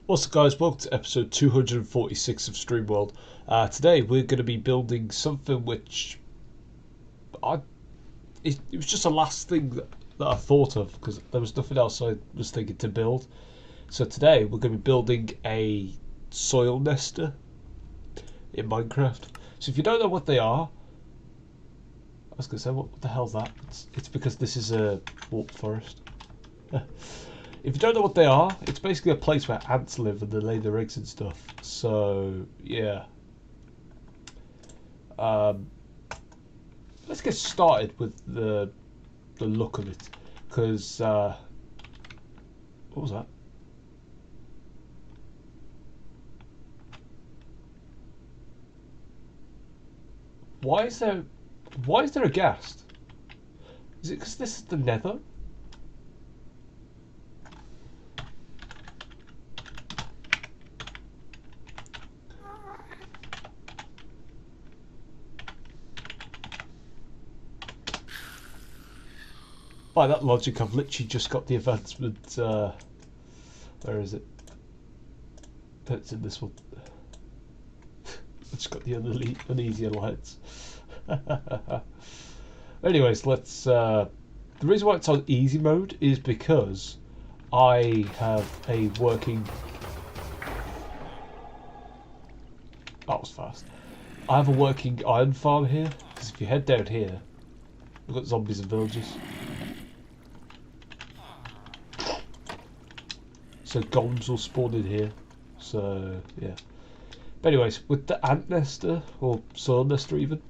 What's up guys, welcome to episode 246 of StreamWorld. Today we're going to be building something which it was just the last thing that I thought of because there was nothing else I was thinking to build. So today we're going to be building a soil nester in Minecraft. So if you don't know what they are, I was going to say what the hell's that? It's because this is a warp forest. If you don't know what they are, it's basically a place where ants live and they lay their eggs and stuff. So, yeah. Let's get started with the look of it. Because, what was that? Why is there a ghast? Is it because this is the nether? By that logic, I've literally just got the advancement. Where is it? That's in this one. I've just got the uneasy lights. Anyways, let's. The reason why it's on easy mode is because I have a working. That was fast. I have a working iron farm here. Because if you head down here, we've got zombies and villagers. So golems will spawn in here. So yeah. But anyways, with the ant nester or soil nester even.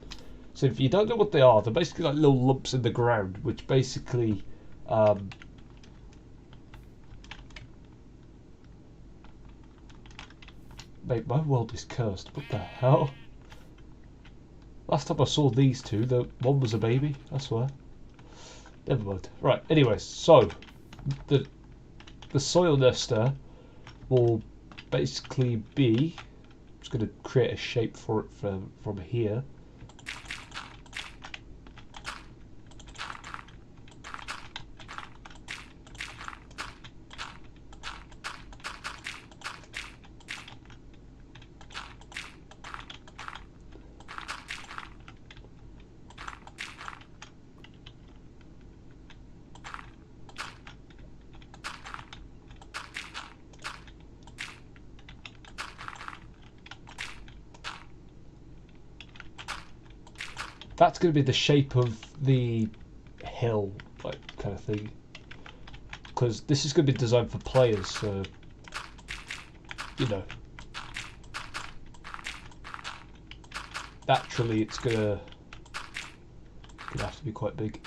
So if you don't know what they are, they're basically like little lumps in the ground, which basically mate, my world is cursed. What the hell? Last time I saw these two, the one was a baby, I swear. Never mind. Right, anyways, so the soil nester will basically be, I'm just going to create a shape for it from here. That's going to be the shape of the hill, like kind of thing. Because this is going to be designed for players, so you know. Naturally, it's gonna have to be quite big.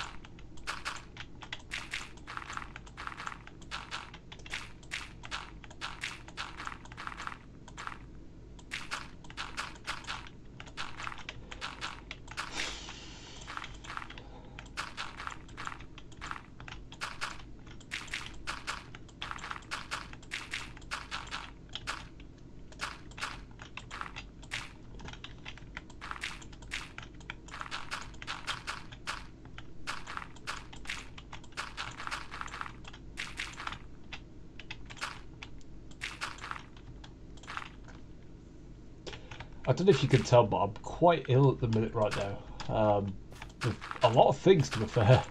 I don't know if you can tell, but I'm quite ill at the minute right now. With a lot of things, to be fair.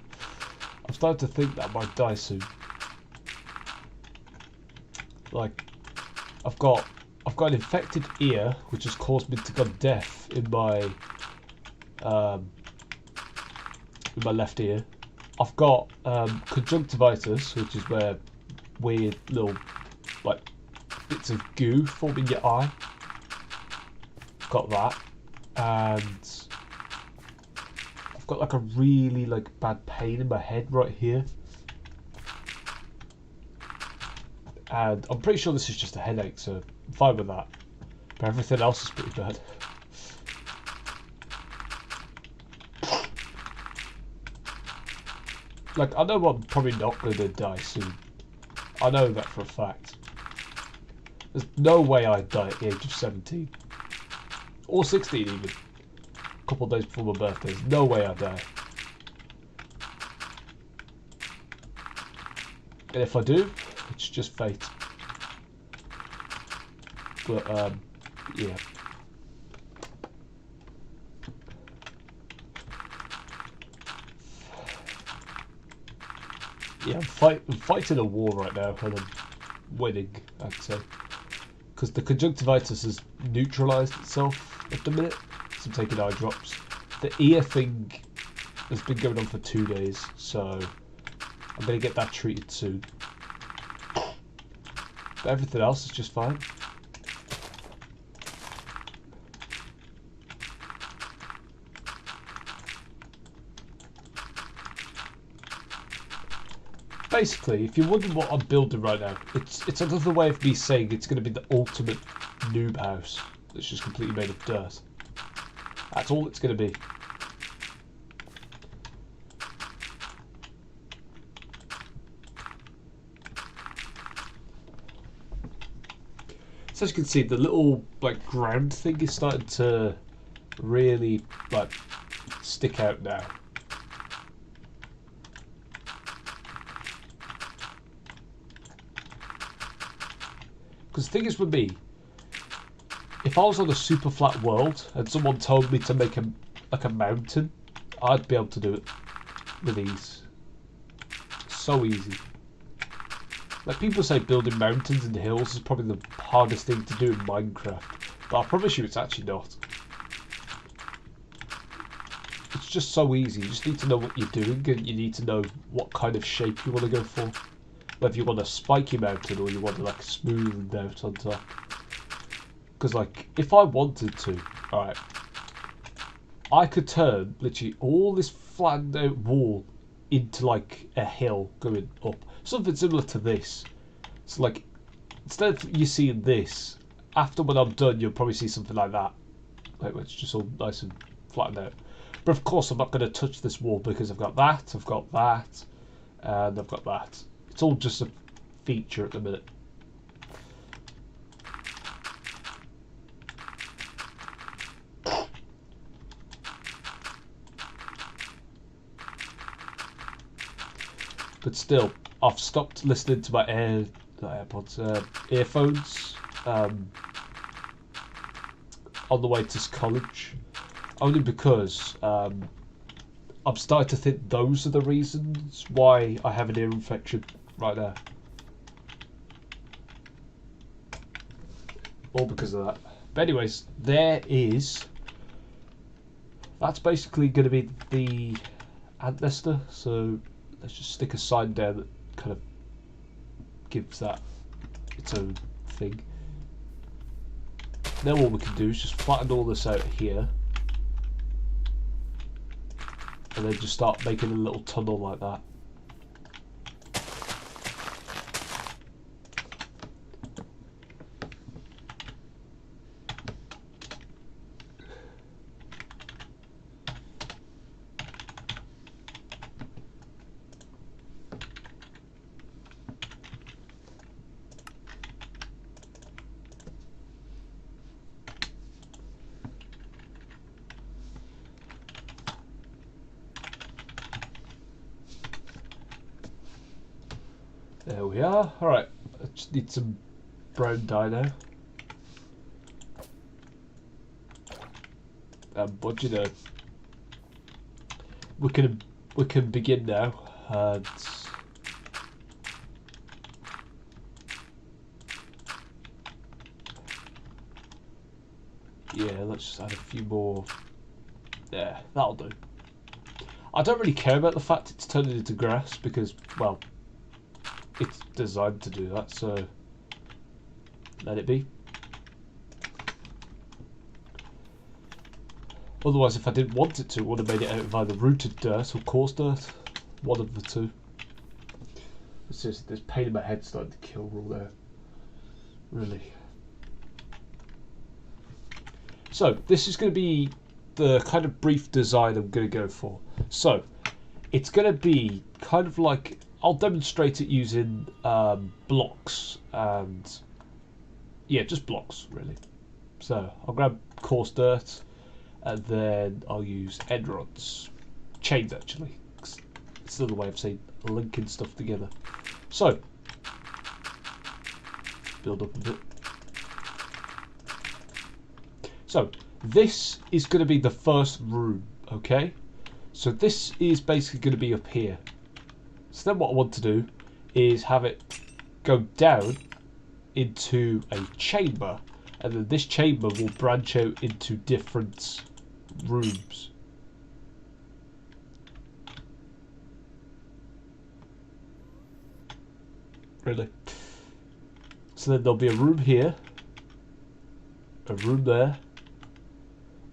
I'm starting to think that I might die soon. Like, I've got an infected ear, which has caused me to go deaf in my left ear. I've got conjunctivitis, which is where weird little like bits of goo form in your eye. Got that, and I've got like a really bad pain in my head right here, and I'm pretty sure this is just a headache, so I'm fine with that, but everything else is pretty bad. Like, I know I'm probably not going to die soon. I know that for a fact. There's no way I'd die at the age of 17. Or 16 even. A couple of days before my birthday. There's no way I'd die. And if I do, it's just fate. but yeah. Yeah, I'm fighting a war right now, and I'm winning, I'd say. Because the conjunctivitis has neutralised itself at the minute, so I'm taking eye drops. The ear thing has been going on for 2 days, so I'm going to get that treated soon. But everything else is just fine. Basically, if you're wondering what I'm building right now, it's another way of me saying it's going to be the ultimate noob house that's just completely made of dirt. That's all it's going to be. So as you can see, the little like ground thing is starting to really like stick out now. Because the thing is with me, if I was on a super flat world and someone told me to make a mountain, I'd be able to do it with ease. So easy. Like people say building mountains and hills is probably the hardest thing to do in Minecraft, but I promise you it's actually not. It's just so easy. You just need to know what you're doing, and you need to know what kind of shape you want to go for. Whether you want a spiky mountain or you want to like smooth out on top. Because like, if I wanted to, alright, I could turn literally all this flattened out wall into like a hill going up. Something similar to this. So like, instead of you seeing this, after when I'm done, you'll probably see something like that. Like, it's just all nice and flattened out. But of course, I'm not going to touch this wall because I've got that, and I've got that. It's all just a feature at the minute. But still, I've stopped listening to my earphones on the way to college, only because I'm starting to think those are the reasons why I have an ear infection right now. All because of that. But anyways, that's basically going to be the ant nester, so let's just stick a sign down that kind of gives that its own thing. Now all we can do is just flatten all this out here, and then just start making a little tunnel like that. There we are. Alright, I just need some brown dye now. But you know, we can begin now. And yeah, let's just add a few more. Yeah, that'll do. I don't really care about the fact it's turning into grass because, well, it's designed to do that, so let it be. Otherwise, if I didn't want it to, I would have made it out of either rooted dirt or coarse dirt. One of the two. It's just this pain in my head starting to kill all there. Really. So, this is going to be the kind of brief design I'm going to go for. So, it's going to be kind of like, I'll demonstrate it using blocks and, yeah, just blocks really. So I'll grab coarse dirt and then I'll use end rods, chains actually. It's another way of saying linking stuff together. So build up a bit. So this is going to be the first room, okay? So this is basically going to be up here. So then what I want to do is have it go down into a chamber, and then this chamber will branch out into different rooms. Really? So then there'll be a room here, a room there,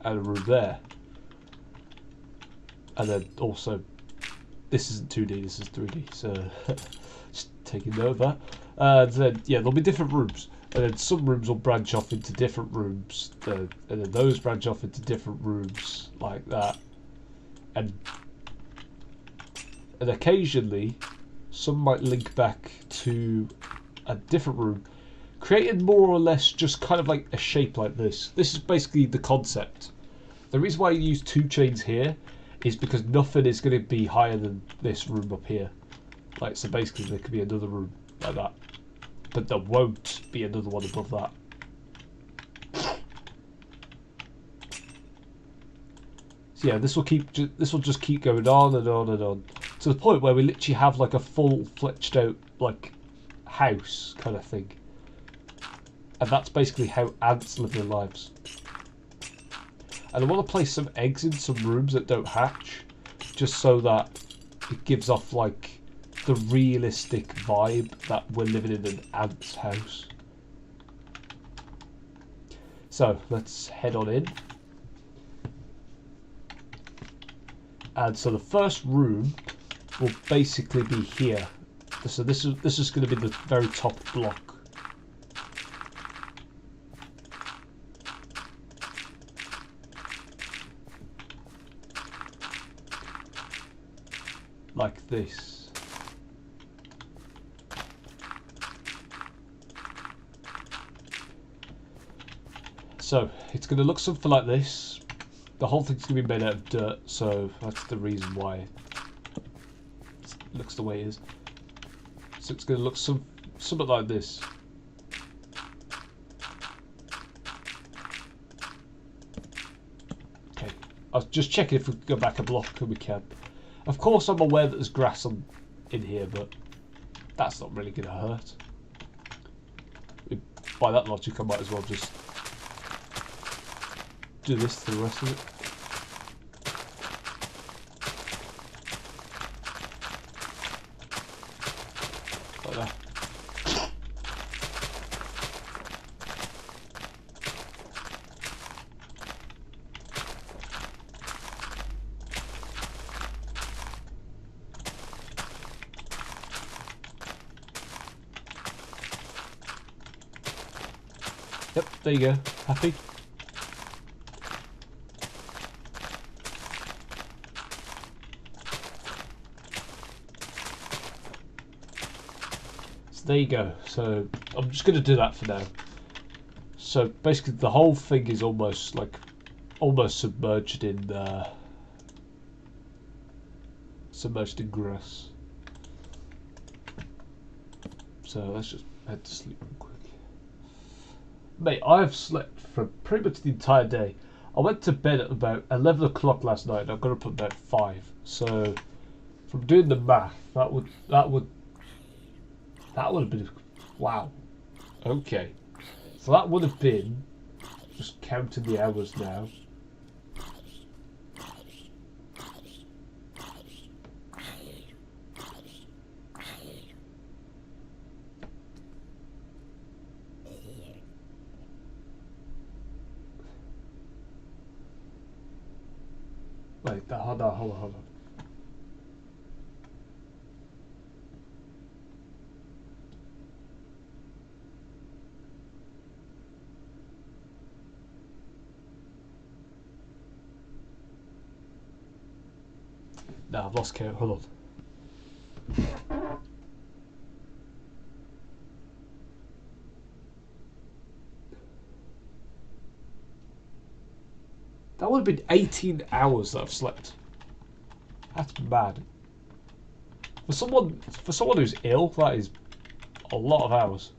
and a room there. And then also, this isn't 2D, this is 3D, so just taking note of that. And then, yeah, there'll be different rooms. And then some rooms will branch off into different rooms. And then those branch off into different rooms, like that. And occasionally, some might link back to a different room, creating more or less just kind of like a shape like this. This is basically the concept. The reason why I use 2 chains here is because nothing is going to be higher than this room up here. Like, so basically there could be another room like that, but there won't be another one above that. So yeah, this will just keep going on and on and on to the point where we literally have like a full fletched out like house kind of thing. And that's basically how ants live their lives. And I want to place some eggs in some rooms that don't hatch, just so that it gives off like the realistic vibe that we're living in an ant's house. So let's head on in. And so the first room will basically be here. So this is going to be the very top block. Like this. So it's going to look something like this. The whole thing's going to be made out of dirt, so that's the reason why it looks the way it is. So it's going to look something like this. Okay, I was just checking if we could go back a block, and we can. Of course, I'm aware that there's grass in here, but that's not really going to hurt. By that logic, I might as well just do this to the rest of it. Like that. Yep, there you go. Happy? So there you go. So I'm just going to do that for now. So basically the whole thing is almost submerged in grass. So let's just head to sleep real quick. Mate, I've slept for pretty much the entire day. I went to bed at about 11 o'clock last night and I got up at about 5. So from doing the math, that would have been, wow. Okay. So that would have been, just counting the hours now. Wait, hold on. No, I've lost count. Hold on. That would have been 18 hours that I've slept. That's mad. For someone who's ill, that is a lot of hours.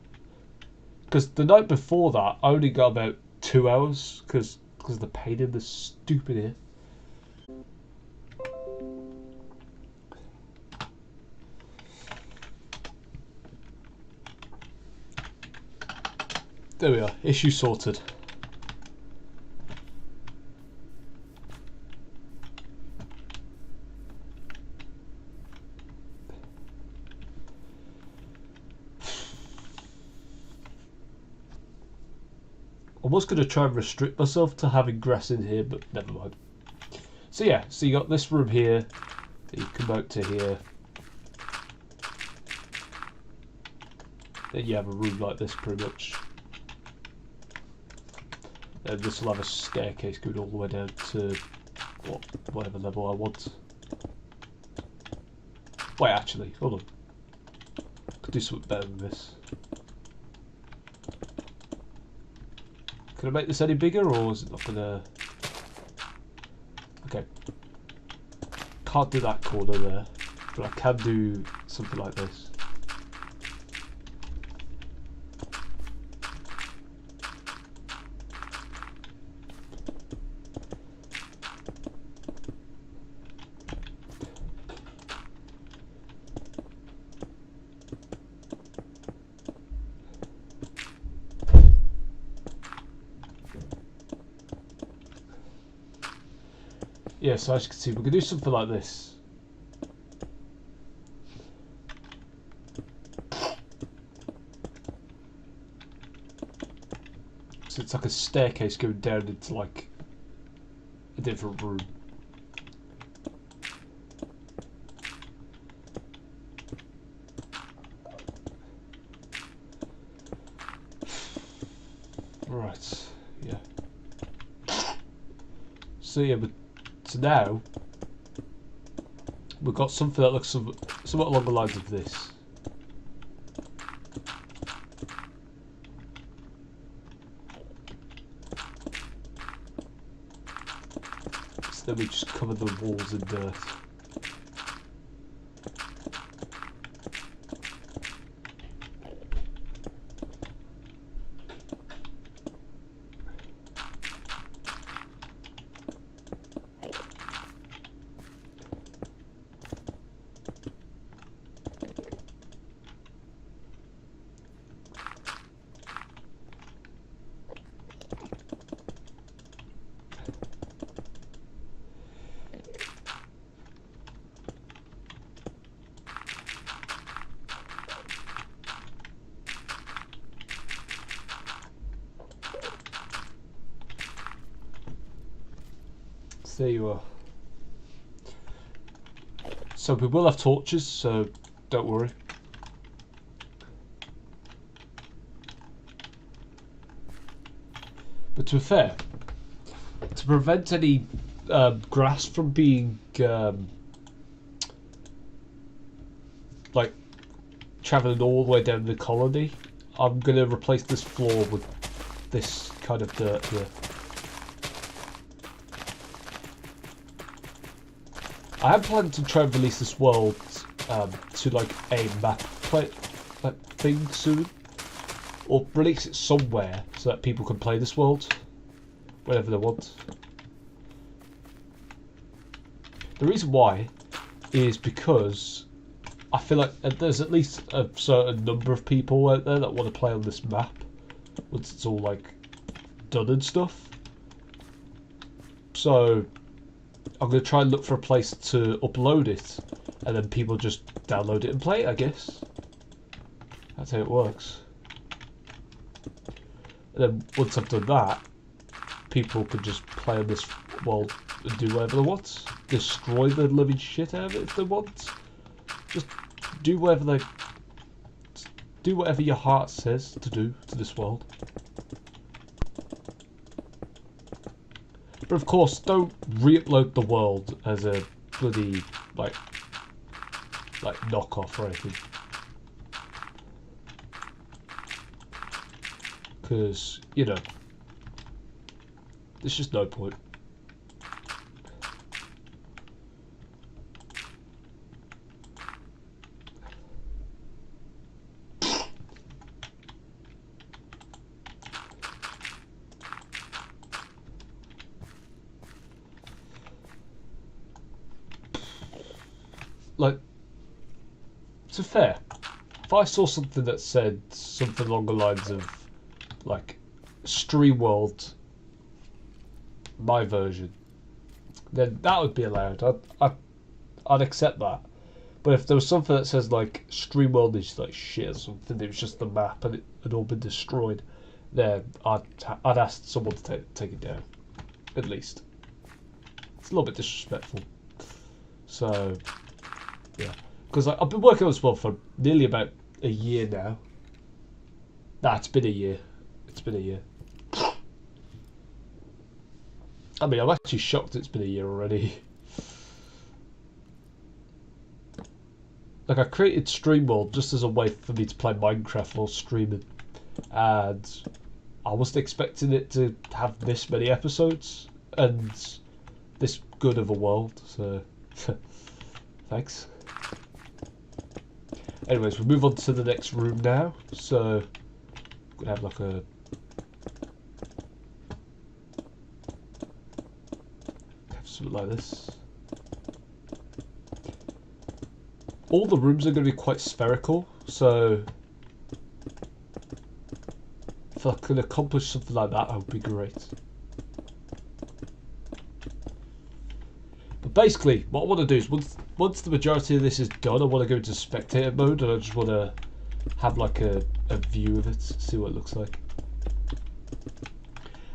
Because the night before that, I only got about 2 hours. Because because of the pain in the stupid ear. There we are, issue sorted. I was going to try and restrict myself to having grass in here, but never mind. So yeah, so you got this room here, then you come out to here, then you have a room like this pretty much. And this will have a staircase going all the way down to whatever level I want. Wait, actually, hold on. Could do something better than this. Can I make this any bigger, or is it not gonna? Okay. Can't do that corner there, but I can do something like this. Yeah, so as you can see, we can do something like this. So it's like a staircase going down into like a different room. Right, yeah. So yeah, but so now we've got something that looks somewhat along the lines of this. So then we just cover the walls in dirt. There you are. So we will have torches, so don't worry. But to be fair, to prevent any grass from being like travelling all the way down the colony, I'm going to replace this floor with this kind of dirt here. I am planning to try and release this world to like a map thing soon, or release it somewhere so that people can play this world whenever they want. The reason why is because I feel like there's at least a certain number of people out there that want to play on this map once it's all like done and stuff. So I'm going to try and look for a place to upload it, and then people just download it and play it, I guess. That's how it works. And then once I've done that, people can just play on this world and do whatever they want. Destroy the living shit out of it if they want. Just do whatever your heart says to do to this world. But of course, don't re-upload the world as a bloody like knockoff or anything, because you know there's just no point. like, to be fair, if I saw something that said something along the lines of, like, StreamWorld, my version, then that would be allowed. I'd accept that. But if there was something that says, like, StreamWorld is, like, shit or something, it was just the map and it had all been destroyed, then I'd ask someone to take it down. At least. It's a little bit disrespectful. So, yeah. Because I've been working on this one for nearly about a year now. Nah, it's been a year. It's been a year. I mean, I'm actually shocked it's been a year already. Like, I created StreamWorld just as a way for me to play Minecraft while streaming. And I wasn't expecting it to have this many episodes and this good of a world, so thanks. Anyways, we'll move on to the next room now. So, we're gonna have like a something like this. All the rooms are going to be quite spherical, so if I can accomplish something like that, that would be great. But basically, what I want to do is once the majority of this is done, I want to go into spectator mode, and I just want to have like a view of it, see what it looks like.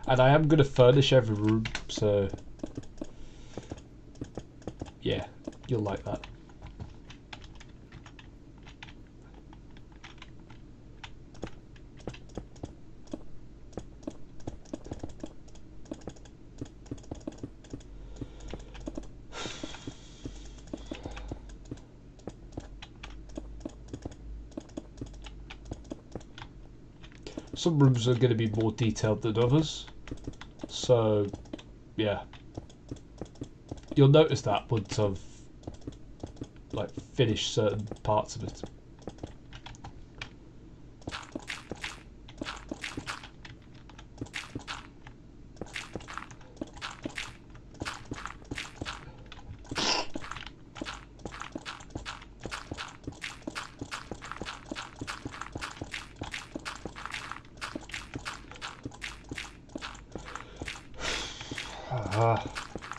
And I am going to furnish every room, so yeah, you'll like that. Some rooms are going to be more detailed than others, so yeah, you'll notice that once I've like finished certain parts of it.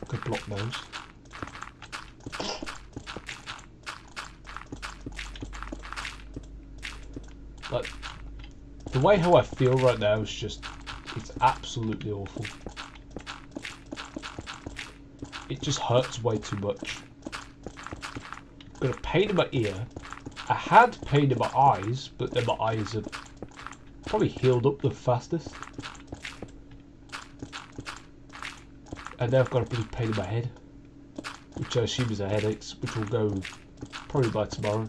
Good block nose. Like, the way how I feel right now is just, it's absolutely awful. It just hurts way too much. I've got a pain in my ear. I had pain in my eyes, but then my eyes have probably healed up the fastest. And now I've got a bloody pain in my head, which I assume is a headache, which will go probably by tomorrow.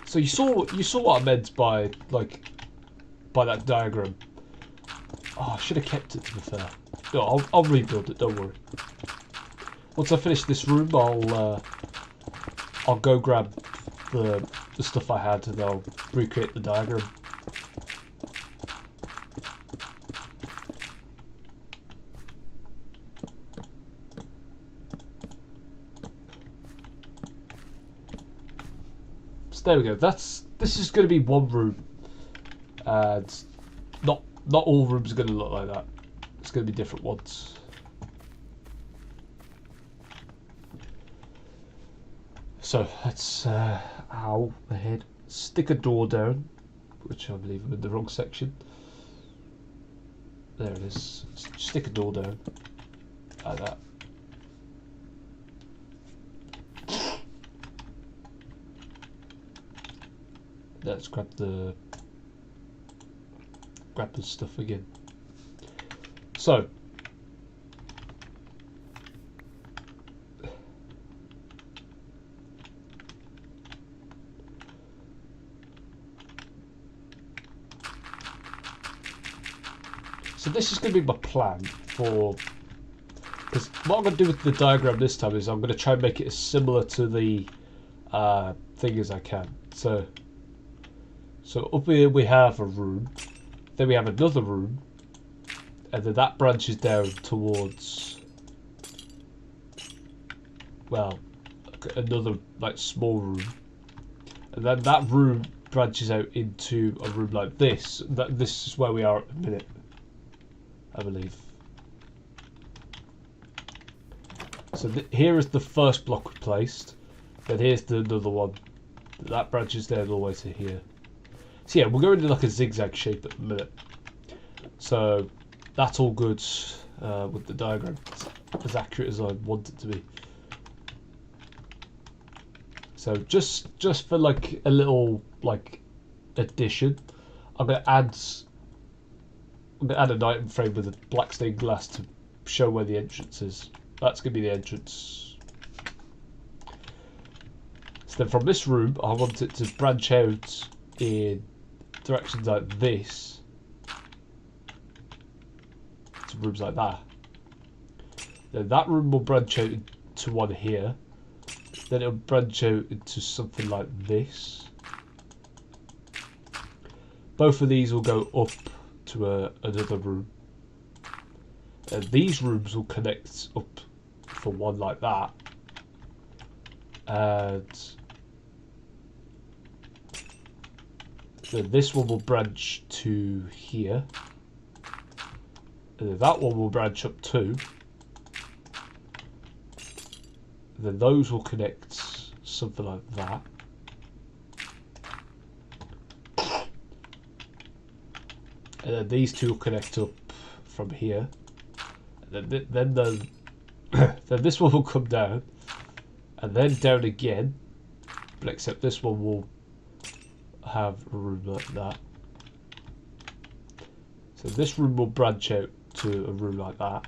So you saw what I meant by that diagram. Oh, I should have kept it, to be fair. No, I'll rebuild it. Don't worry. Once I finish this room, I'll go grab the stuff I had and I'll recreate the diagram. So there we go. This is going to be one room, and not all rooms are going to look like that. It's going to be different ones. So let's ow, my head. Stick a door down, which I believe I'm in the wrong section. There it is. Stick a door down like that. Let's grab the stuff again. So this is going to be my plan for, because what I'm going to do with the diagram this time is I'm going to try and make it as similar to the thing as I can. So up here we have a room, then we have another room, And then that branches down towards, well, another like small room. And then that room branches out into a room like this. This is where we are at the minute, I believe. So here is the first block we placed. Then here's another one. That branches down all the way to here. So yeah, we're going in like a zigzag shape at the minute. So that's all good with the diagram. It's as accurate as I want it to be. So just for like a little like addition, I'm gonna add an item frame with a black stained glass to show where the entrance is. That's gonna be the entrance. So then from this room, I want it to branch out in directions like this. To rooms like that. Then that room will branch out into one here. Then it'll branch out into something like this. Both of these will go up to another room. And these rooms will connect up for one like that. And then this one will branch to here. And then that one will branch up too. And then those will connect something like that. And then these two will connect up from here. And then then this one will come down. And then down again. But except this one will have a room like that. So this room will branch out to a room like that.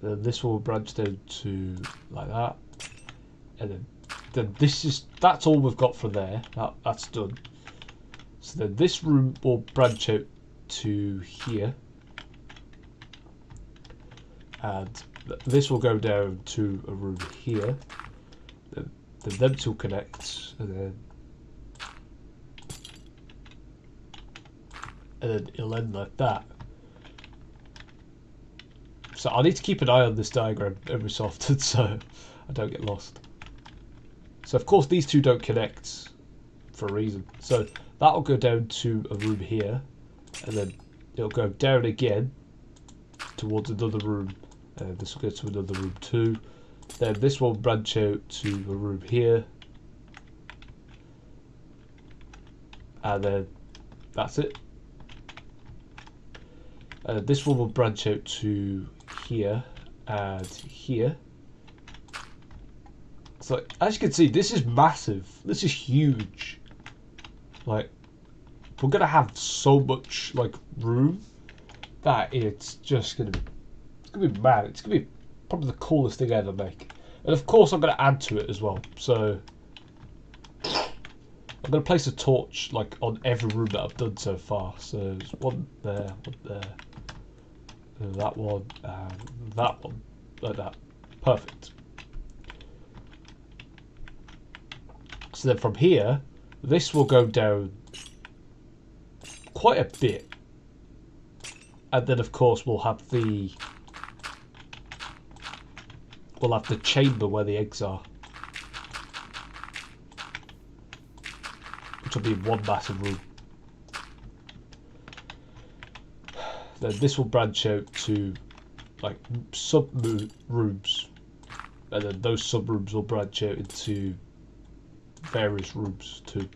Then this will branch down to like that. And then that's all we've got for there. That's done. So then this room will branch out to here. And this will go down to a room here. Then them two connect, and then it'll end like that. So I need to keep an eye on this diagram every so often so I don't get lost. So of course these two don't connect for a reason. So that'll go down to a room here, and then it'll go down again towards another room, and this will go to another room too. Then this will branch out to a room here, and then that's it. This one will branch out to here and here. So as you can see, this is massive. This is huge. Like, we're gonna have so much like room that it's just gonna be mad. It's gonna be probably the coolest thing I ever make. And of course, I'm gonna add to it as well. So I'm gonna place a torch like on every room that I've done so far. So there's one there, that one, and that one, like that. Perfect. So then from here, this will go down quite a bit, and then of course we'll have the chamber where the eggs are, which will be one massive room. Then this will branch out to like sub rooms, and then those sub rooms will branch out into various rooms too.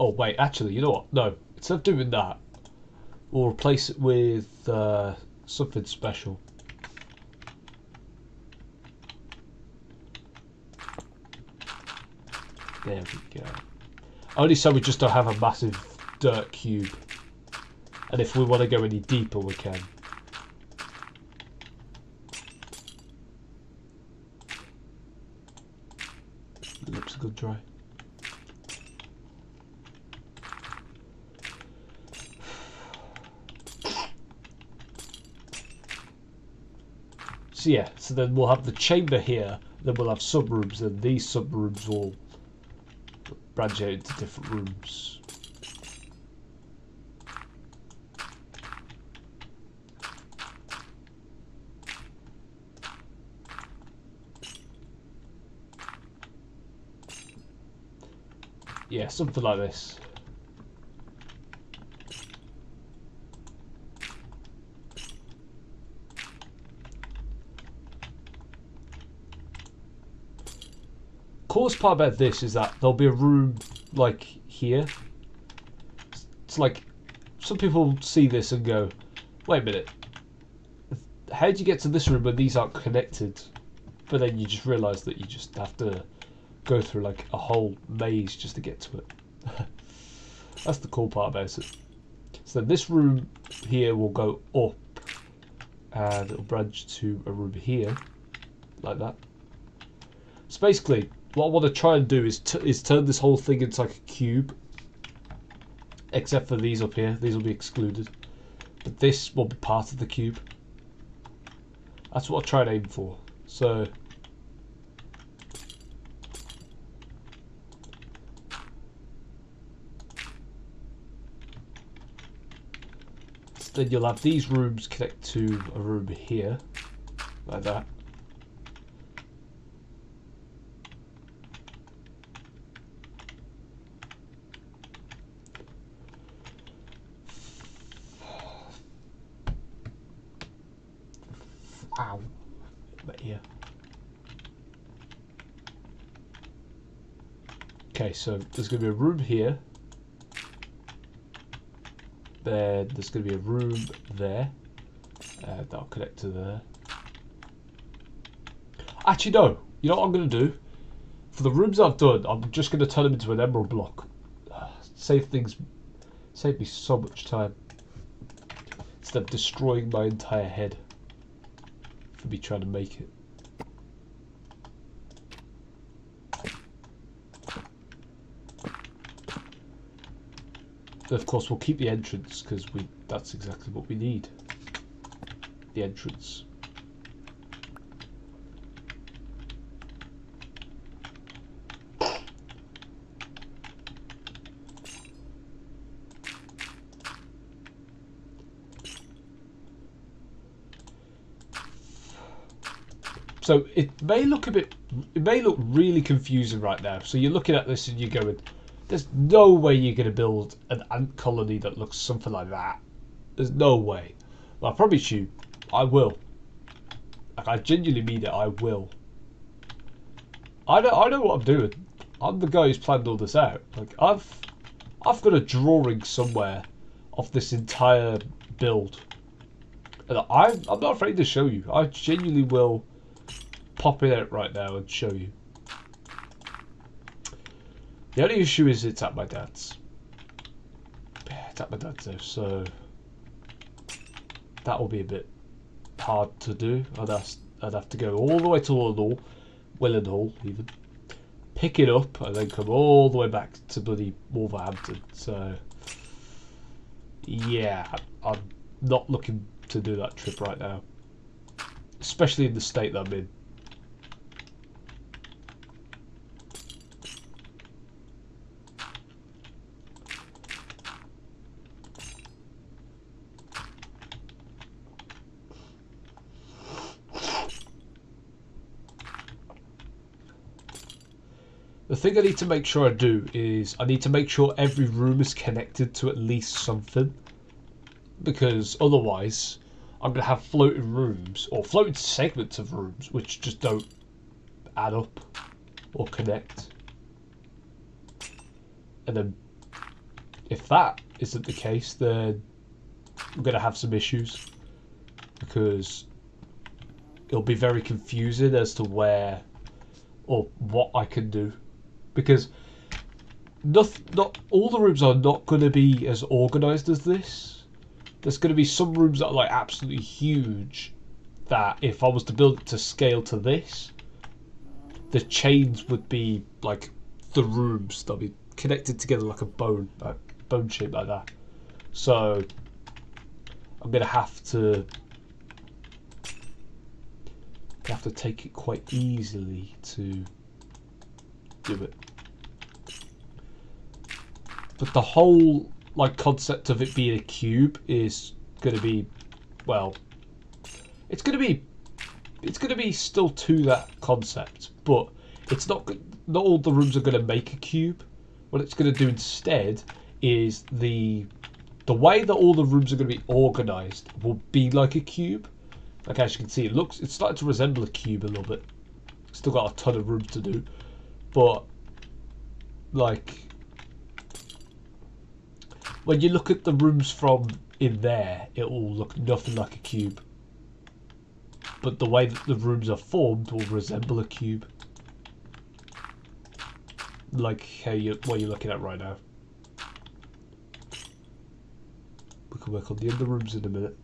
Oh wait, actually, you know what? No, instead of doing that, we'll replace it with something special. There we go. Only so we just don't have a massive dirt cube. And if we want to go any deeper, we can. The lips are good dry. So yeah, so then we'll have the chamber here, then we'll have sub-rooms, and these sub-rooms will branch out into different rooms. Yeah, something like this. Coolest part about this is that there'll be a room like here. It's like some people see this and go, wait a minute, how do you get to this room when these aren't connected? But then you just realise that you just have to go through like a whole maze just to get to it. That's the cool part about it. So this room here will go up and it'll branch to a room here like that. So basically what I want to try and do is turn this whole thing into like a cube, except for these up here. These will be excluded, but this will be part of the cube. That's what I try and aim for. So then you'll have these rooms connect to a room here, like that. Ow. But here. Okay, so there's going to be a room here. Then there's going to be a room there. That'll connect to there. Actually, no. You know what I'm going to do? For the rooms I've done, I'm just going to turn them into an emerald block. Save me so much time. Instead of destroying my entire head for me trying to make it. And of course, we'll keep the entrance because that's exactly what we need. The entrance. So it may look really confusing right now. So you're looking at this and you're going, there's no way you're going to build an ant colony that looks something like that. There's no way. Well, I promise you, I will. Like, I genuinely mean it, I will. I know what I'm doing. I'm the guy who's planned all this out. Like, I've got a drawing somewhere of this entire build. And I'm not afraid to show you. I genuinely will pop it out right now and show you. The only issue is it's at my dad's. It's at my dad's house, so that will be a bit hard to do. I'd have to go all the way to Willenhall even, pick it up, and then come all the way back to bloody Wolverhampton. So yeah, I'm not looking to do that trip right now, especially in the state that I'm in. The thing I need to make sure I do is I need to make sure every room is connected to at least something, because otherwise I'm going to have floating rooms or floating segments of rooms which just don't add up or connect. And then if that isn't the case, then I'm going to have some issues, because it'll be very confusing as to where or what I can do. Because not all the rooms are not going to be as organised as this. There's going to be some rooms that are like absolutely huge, that if I was to build it to scale to this, the chains would be like the rooms. They'll be connected together like a bone shape like that. So I'm going to have to take it quite easily to do it. but the whole like concept of it being a cube is going to be, well, it's going to be still to that concept, but it's not all the rooms are going to make a cube. What it's going to do instead is the way that all the rooms are going to be organized will be like a cube. Like as you can see, it's starting to resemble a cube a little bit. Still got a ton of room to do, but like when you look at the rooms from in there, it will look nothing like a cube. But the way that the rooms are formed will resemble a cube. Like what you're looking at right now. We can work on the other rooms in a minute.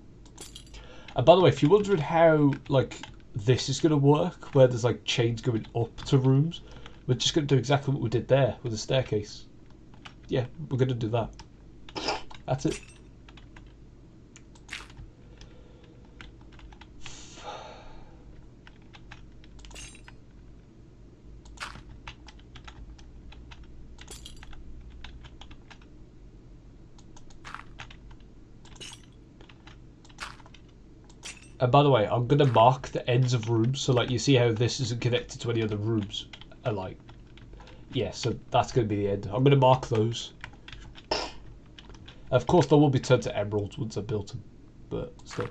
And by the way, if you're wondering how like this is going to work, where there's like chains going up to rooms, we're just going to do exactly what we did there with the staircase. Yeah, we're going to do that. That's it. And by the way, I'm going to mark the ends of rooms, so like you see how this isn't connected to any other rooms. And like, yeah, so that's going to be the end. I'm going to mark those. Of course, they will be turned to emeralds once I've built them, but still.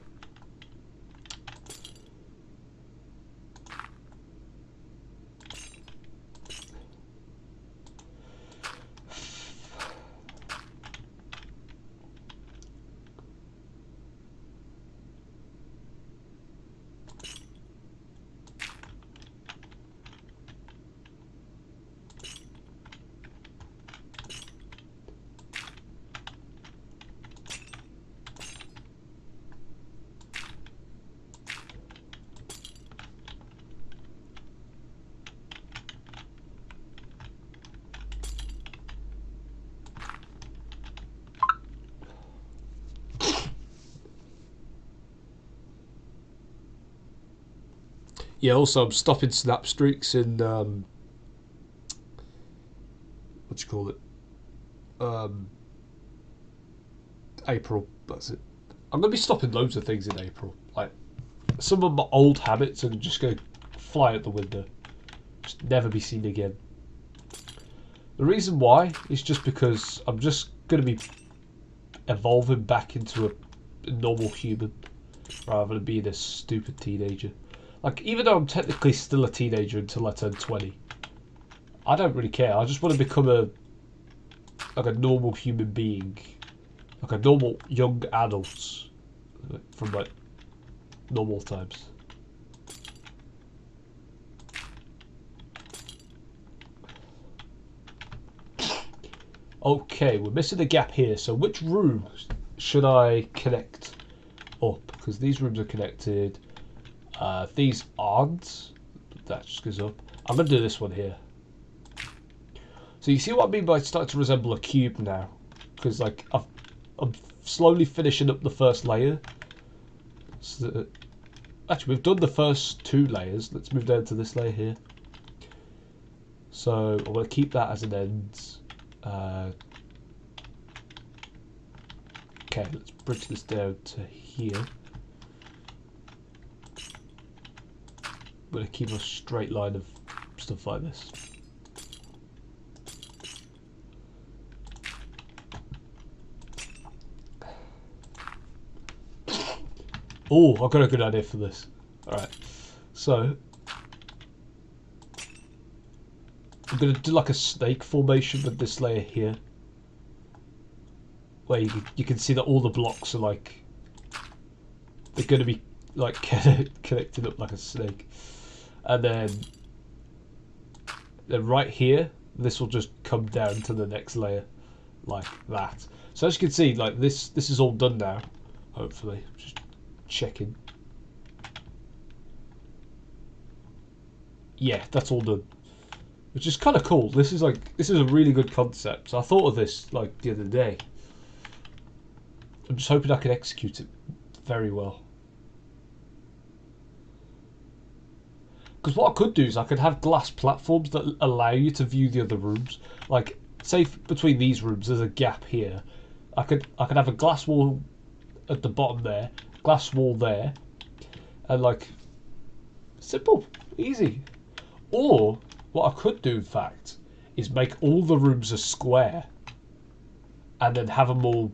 Yeah, also I'm stopping snap streaks in what do you call it? April. That's it. I'm gonna be stopping loads of things in April. Like some of my old habits are just gonna fly out the window, just never be seen again. The reason why is just because I'm just gonna be evolving back into a normal human rather than being a stupid teenager. Like, even though I'm technically still a teenager until I turn 20, I don't really care. I just want to become a normal human being, like a normal young adult from like normal times. Okay, we're missing a gap here. So which room should I connect up? Because these rooms are connected. These aren't. That just goes up. I'm going to do this one here. So you see what I mean by starting to resemble a cube now? Because like I'm slowly finishing up the first layer. So, actually, we've done the first 2 layers. Let's move down to this layer here. So I'm going to keep that as an end. Okay, let's bridge this down to here. I'm going to keep a straight line of stuff like this. Oh, I've got a good idea for this. Alright, so I'm going to do like a snake formation with this layer here. Where you can see that all the blocks are like, they're going to be like connected up like a snake. And then right here, this will just come down to the next layer like that. So as you can see, like this is all done now, hopefully. Just checking. Yeah, that's all done. Which is kind of cool. This is a really good concept. So I thought of this like the other day. I'm just hoping I can execute it very well. Because what I could do is I could have glass platforms that allow you to view the other rooms. Like, say between these rooms there's a gap here. I could have a glass wall at the bottom there, glass wall there, and like simple, easy. Or what I could do, in fact, is make all the rooms a square, and then have them all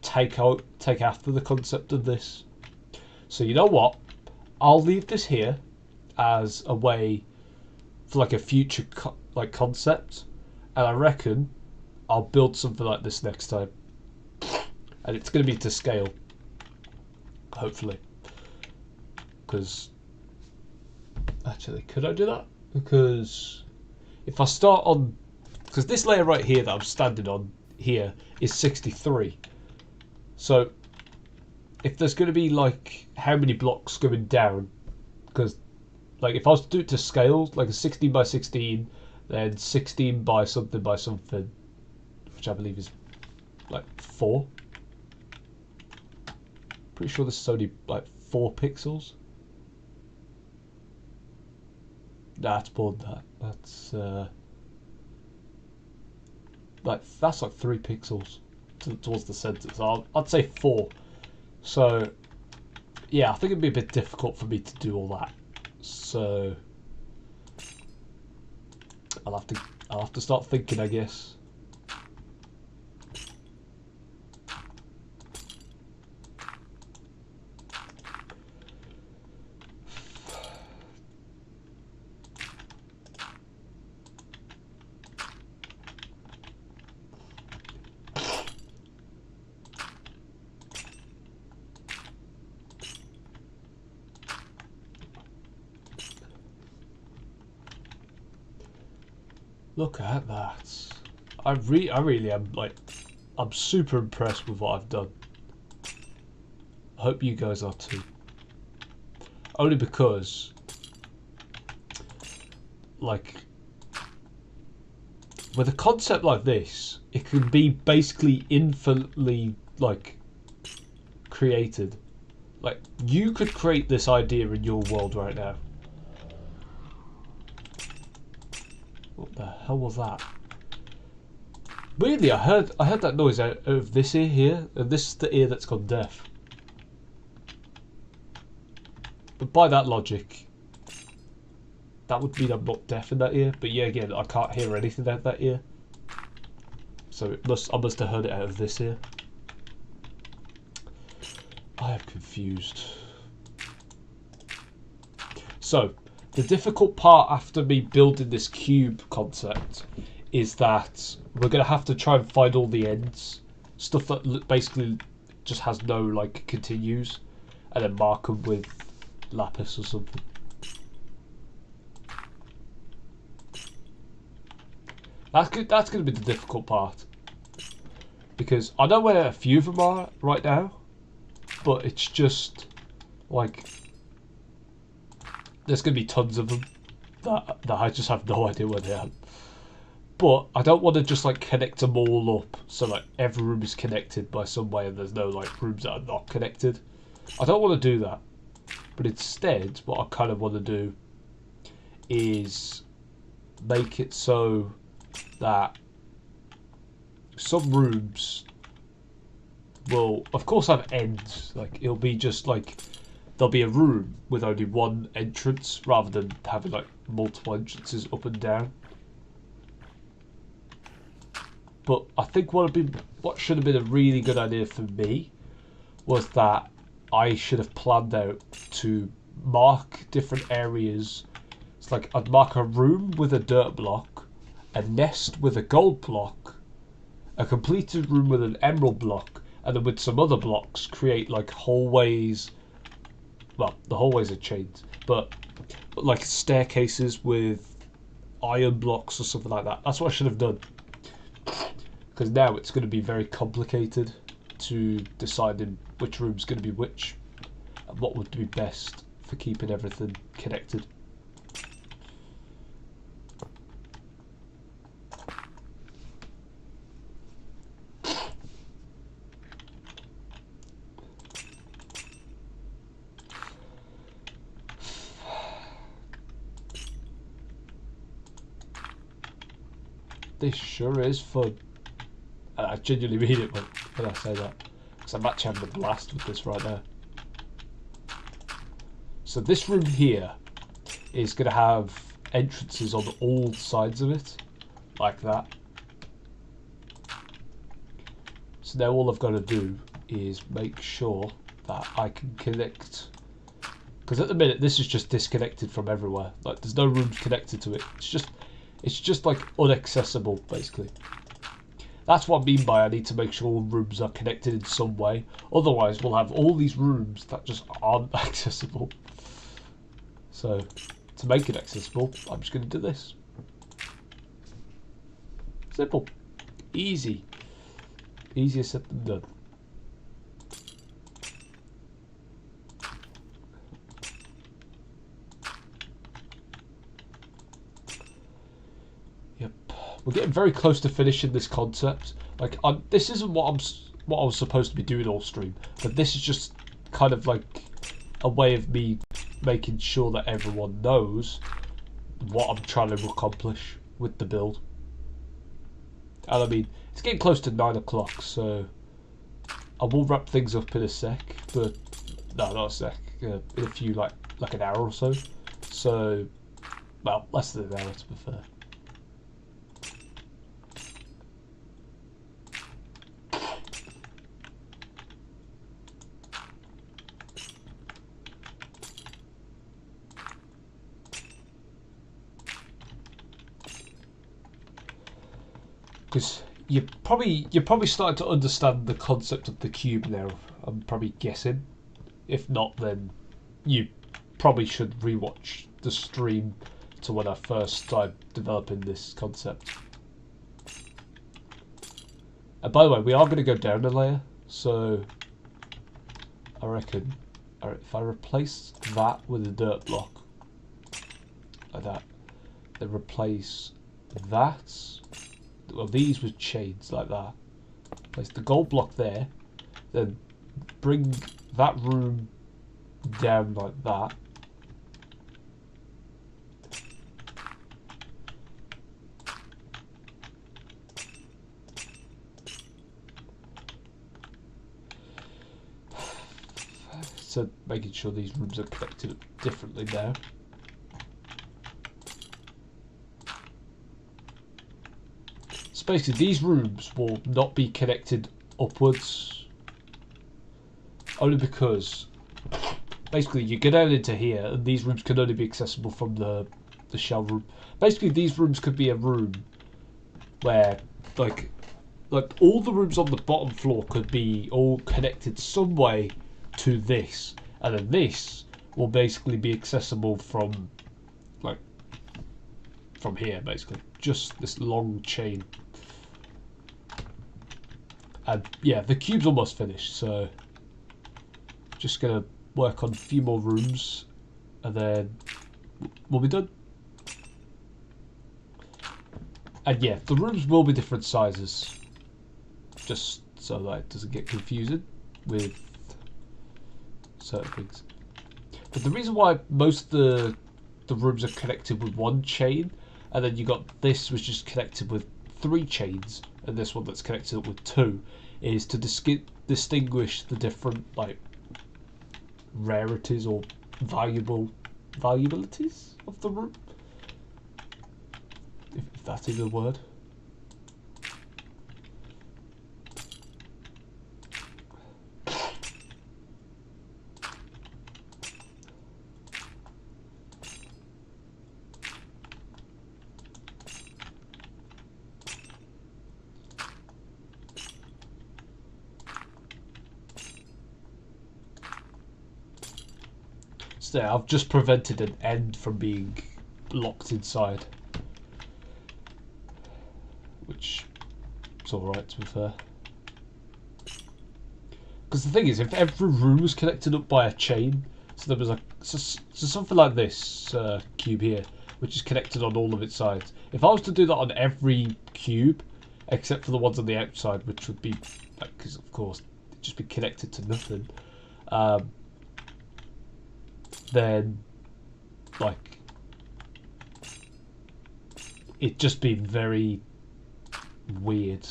take after the concept of this. So you know what? I'll leave this here as a way for like a future concept, and I reckon I'll build something like this next time, and it's going to be to scale, hopefully. Because actually, could I do that? Because if I start on, because this layer right here that I'm standing on here is 63. So if there's going to be like how many blocks going down, because like if I was to do it to scale, like a 16 by 16, then 16 by something, which I believe is like 4. Pretty sure this is only like 4 pixels. Nah, it's more than that. That's that's like 3 pixels towards the centre. So I'd say 4. So yeah, I think it'd be a bit difficult for me to do all that. So I'll have to start thinking, I guess. Look at that. I really am, like, I'm super impressed with what I've done. I hope you guys are too. Only because, like, with a concept like this, it can be basically infinitely, like, created. Like, you could create this idea in your world right now. What the hell was that? Weirdly, I heard that noise out of this ear here, and this is the ear that's gone deaf. But by that logic, that would mean I'm not deaf in that ear. But yeah, again, I can't hear anything out that ear. So I must have heard it out of this ear. I am confused. So, the difficult part after me building this cube concept is that we're going to have to try and find all the ends. Stuff that basically just has no, like, continues. And then mark them with lapis or something. That's going to be the difficult part. Because I know where a few of them are right now. But it's just, like, there's going to be tons of them that I just have no idea where they are. But I don't want to just, like, connect them all up so, like, every room is connected by some way and there's no, like, rooms that are not connected. I don't want to do that. But instead, what I kind of want to do is make it so that some rooms will, of course, have ends. Like, it'll be just, like, there'll be a room with only one entrance rather than having, like, multiple entrances up and down. But I think what should have been a really good idea for me was that I should have planned out to mark different areas. It's like I'd mark a room with a dirt block, a nest with a gold block, a completed room with an emerald block, and then with some other blocks create like hallways. Well, the hallways are chains, but like staircases with iron blocks or something like that. That's what I should have done. Because now it's going to be very complicated to deciding which room's going to be which and what would be best for keeping everything connected. this sure is fun. And I genuinely mean it when I say that. Because I'm actually having a blast with this right now. So this room here is going to have entrances on all sides of it. Like that. So now all I've got to do is make sure that I can connect. Because at the minute this is just disconnected from everywhere. Like there's no rooms connected to it. It's just like inaccessible basically. That's what I mean by I need to make sure all rooms are connected in some way. Otherwise we'll have all these rooms that just aren't accessible. So to make it accessible, I'm just going to do this. Simple. Easy. Easier said than done. Yep. We're getting very close to finishing this concept. Like, this isn't what I was supposed to be doing all stream, but this is just kind of like a way of me making sure that everyone knows what I'm trying to accomplish with the build. And I mean, it's getting close to 9 o'clock, so I will wrap things up in a sec, but no, not a sec, in a few, like an hour or so. So, well, less than an hour to be fair. Because you're probably starting to understand the concept of the cube now. I'm probably guessing. If not, then you probably should rewatch the stream to when I first started developing this concept. And by the way, we are going to go down a layer, so I reckon if I replace that with a dirt block like that, then replace that. Well, these with chains like that. Place the gold block there, then bring that room down like that. So making sure these rooms are connected differently now. Basically, these rooms will not be connected upwards, only because basically you get down into here and these rooms can only be accessible from the shell room. Basically, these rooms could be a room where like all the rooms on the bottom floor could be all connected some way to this, and then this will basically be accessible from here, basically just this long chain. And yeah, the cube's almost finished, so just gonna work on a few more rooms and then we'll be done. And yeah, the rooms will be different sizes, just so that it doesn't get confusing with certain things. But the reason why most of the rooms are connected with one chain, and then you got this which is connected with 3 chains, and this one that's connected up with 2, is to distinguish the different like rarities or valuabilities of the room, if that's even a word. So yeah, I've just prevented an end from being locked inside, which is alright to be fair. Because the thing is, if every room was connected up by a chain, so there was like so something like this cube here, which is connected on all of its sides. If I was to do that on every cube, except for the ones on the outside, which would be, because of course it'd just be connected to nothing, then like it'd just be very weird.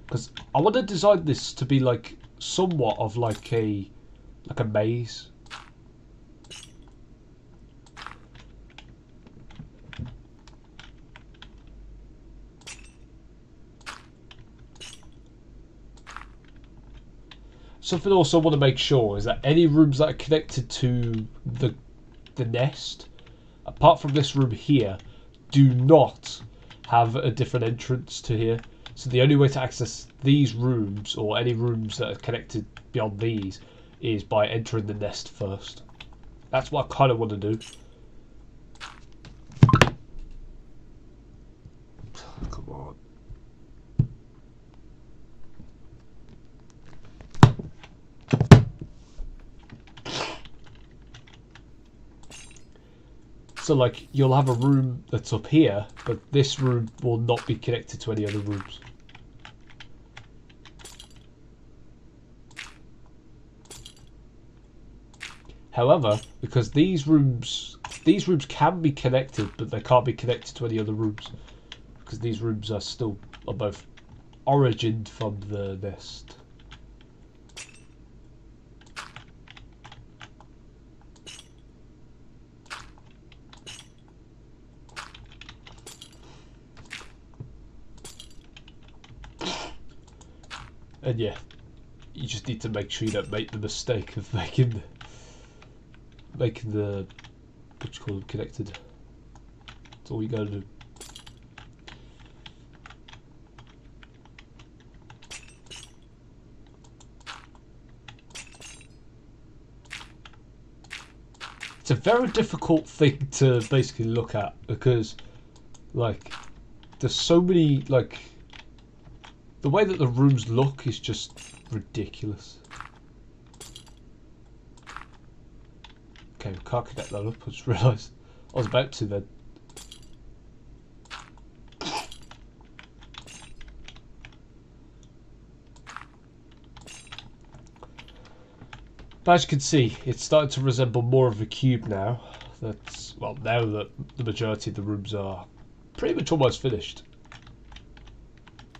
Because I want to design this to be like somewhat of like a maze. Something also I want to make sure is that any rooms that are connected to the nest, apart from this room here, do not have a different entrance to here. So the only way to access these rooms, or any rooms that are connected beyond these, is by entering the nest first. That's what I kind of want to do. Come on. So like, you'll have a room that's up here, but this room will not be connected to any other rooms. However, because these rooms can be connected, but they can't be connected to any other rooms, because these rooms are both origined from the nest. And yeah, you just need to make sure you don't make the mistake of making the what you call them connected. That's all you gotta do. It's a very difficult thing to basically look at, because like there's so many, like, the way that the rooms look is just ridiculous. Okay, we can't connect that up, I just realised. I was about to then. But as you can see, it's starting to resemble more of a cube now. Now that the majority of the rooms are pretty much almost finished.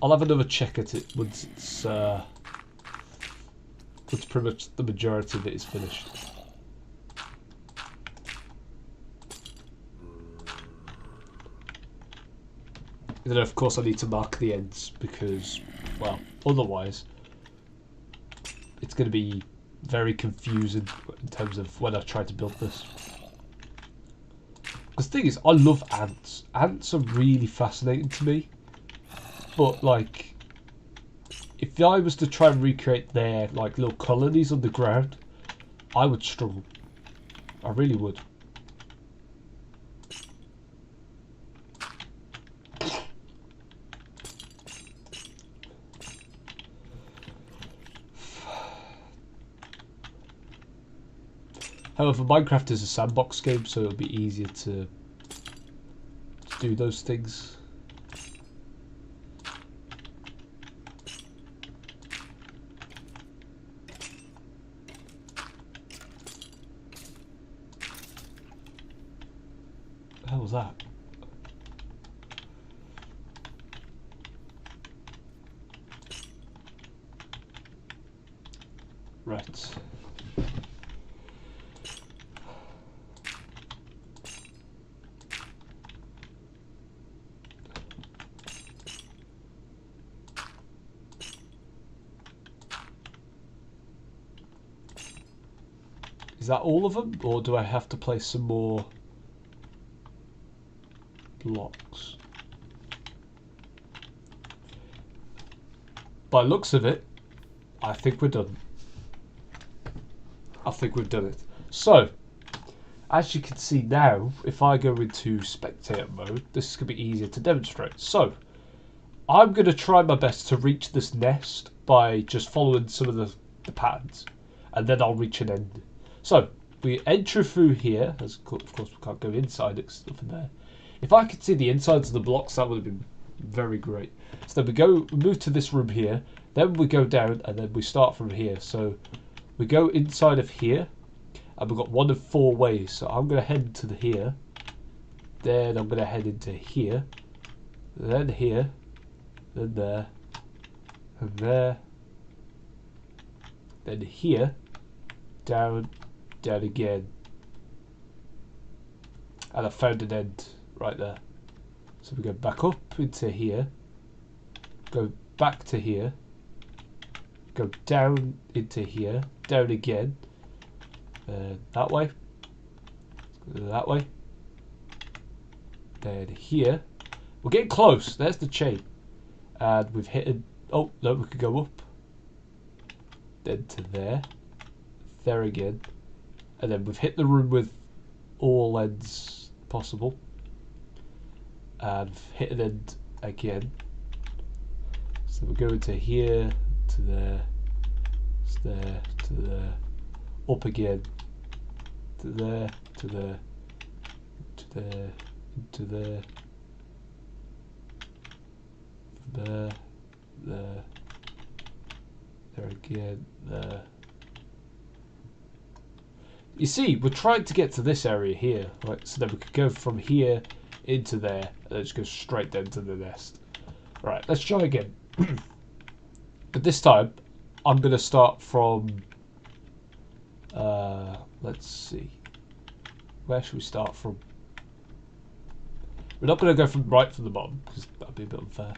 I'll have another check at it once pretty much the majority of it is finished. And then of course I need to mark the ends, because, well, otherwise it's going to be very confusing in terms of when I try to build this. Because the thing is, I love ants. Ants are really fascinating to me. But like, if I was to try and recreate their like little colonies on the ground, I would struggle. I really would. However, Minecraft is a sandbox game, so it'll be easier to do those things. What the hell was that? Right. Is that all of them, or do I have to place some more blocks? By the looks of it, I think we're done. I think we've done it. So, as you can see now, if I go into spectator mode, this is going to be easier to demonstrate. So, I'm going to try my best to reach this nest by just following some of the patterns, and then I'll reach an end. So, we enter through here, as of course we can't go inside it, because there's nothing there. If I could see the insides of the blocks, that would have been very great. So then we move to this room here, then we go down, and then we start from here. So we go inside of here, and we've got one of 4 ways. So I'm going to head to here, then I'm going to head into here, then here, then there, and there, then here, down, down again. And I found an end right there. So we go back up into here, go back to here, go down into here, down again, that way, then here. We're getting close. There's the chain. And we've hit it. Oh, no, we could go up. Then to there. There again. And then we've hit the room with all ends possible. And hit an end again. So we're going to here, to there, to there, to there, up again, to there, to there, to there, to there, there, there, there again, there. You see, we're trying to get to this area here, right? So then we could go from here into there, and then just go straight down to the nest. Right, let's try again. But this time, I'm going to start from, let's see, where should we start from? We're not going to go from right from the bottom, because that'd be a bit unfair.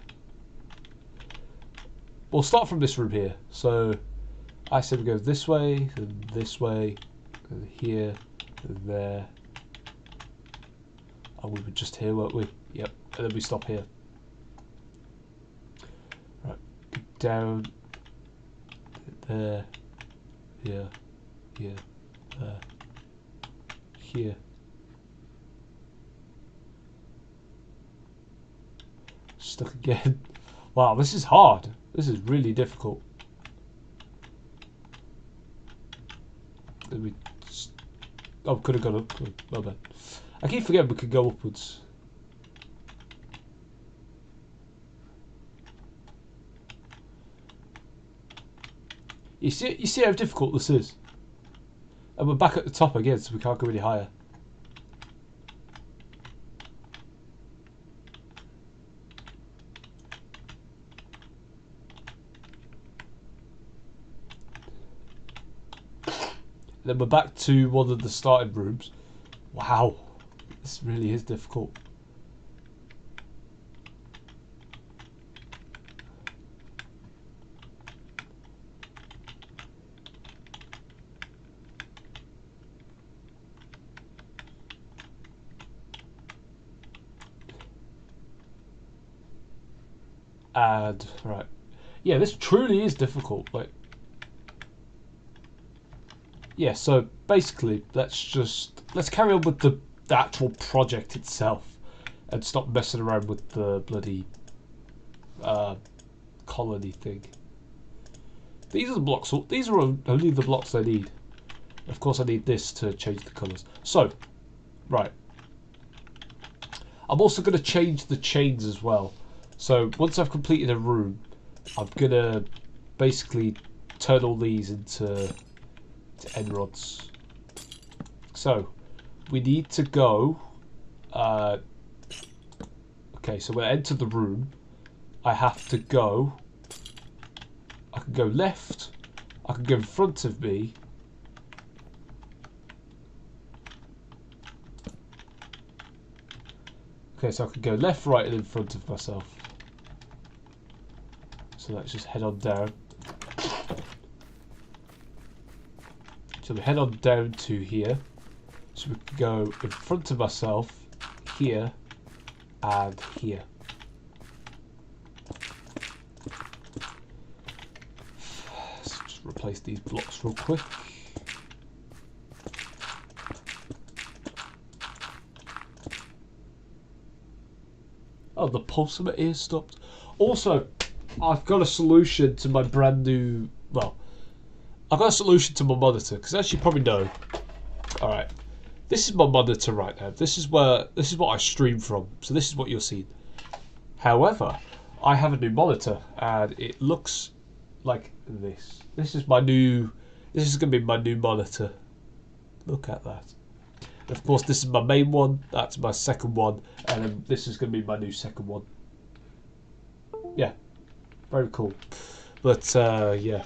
We'll start from this room here. So, I said we go this way, and here, and there. And we were just here, weren't we? Yep, and then we stop here. Right, down, there, here, here, there, here. Stuck again. Wow, this is hard. This is really difficult. We oh, could have gone up. My bad. I keep forgetting we could go upwards. You see how difficult this is? And we're back at the top again, so we can't go any higher. Then we're back to one of the starting rooms. Wow, this really is difficult. And right, yeah, this truly is difficult. Like, yeah, so basically, let's carry on with the actual project itself, and stop messing around with the bloody colony thing. These are the blocks. These are only the blocks I need. Of course, I need this to change the colours. So, right. I'm also going to change the chains as well. So once I've completed a room, I'm going to basically turn all these into end rods. So we need to go. Okay, so when I enter the room, I have to go. I can go left. I can go in front of me. Okay, so I can go left, right, and in front of myself. So let's just head on down. So we head on down to here. So we can go in front of myself, here, and here. Let's just replace these blocks real quick. Oh, the pulse of my ear stopped. Also, I've got a solution to my brand new... Well, I've got a solution to my monitor, because as you probably know... Alright, this is my monitor right now. This is what I stream from. So this is what you're seeing. However, I have a new monitor, and it looks like this. This is going to be my new monitor. Look at that. Of course, this is my main one, that's my second one, and then this is going to be my new second one. Yeah, Very cool. But yeah.